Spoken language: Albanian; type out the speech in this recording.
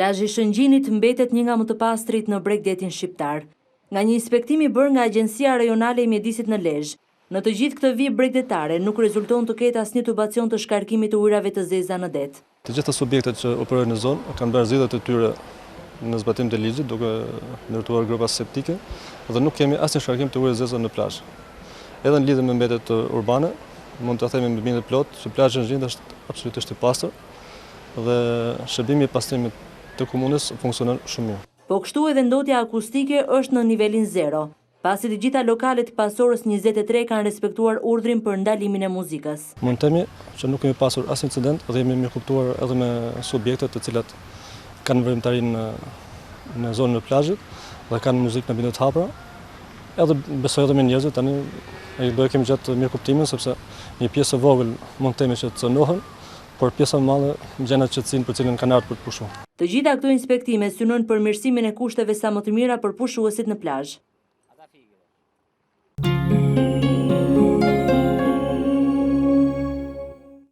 Plazhi i Shëngjinit mbetet një nga më të pastrit në Bregdetin shqiptar. Nga një inspektim i bërë nga Agjencia Rajonale e Mjedisit në Lezhë, në të gjithë këtë vijë bregdetare nuk rezulton të ketë asnjë tubacion të shkarkimit të ujrave të zeza në det. Të gjitha subjektet që operojnë në zonë kanë bërë zgjedhjet e tyre në zbatim të ligjit, duke ndërtuar gropa septike dhe nuk kemi asnjë shkarkim të ujrave të zeza në plazh. Edhe në lidhje me mbetet urbane, mund të themi me bindje plot që plazhi i Shëngjinit është absolutisht i pastër dhe shërbimi i pastrimit të komunës funksionon shumë mirë. Po kështu edhe ndotja akustike është në nivelin 0, pasi të gjitha lokalet pasorës 23 kanë respektuar urdhrin për ndalimin e muzikës. Mund të themi që nuk kemi pasur asnjë incident dhe jemi mirëkuptuar edhe me subjektet të cilat kanë vërimtarinë në zonën e plazhit dhe kanë muzikë në bindje të hapura. Edhe besoj edhe me njerëzit tani do e kemi gjatë mirëkuptimin sepse një pjesë e vogël mund të themi që të cënohen, por pjesa më madhe gjen atë qetësinë për cilën kanë ardhur për të pushuar. Të gjitha këto inspektime synojnë përmirësimin e kushteve sa më të mira për pushuesit në plazh.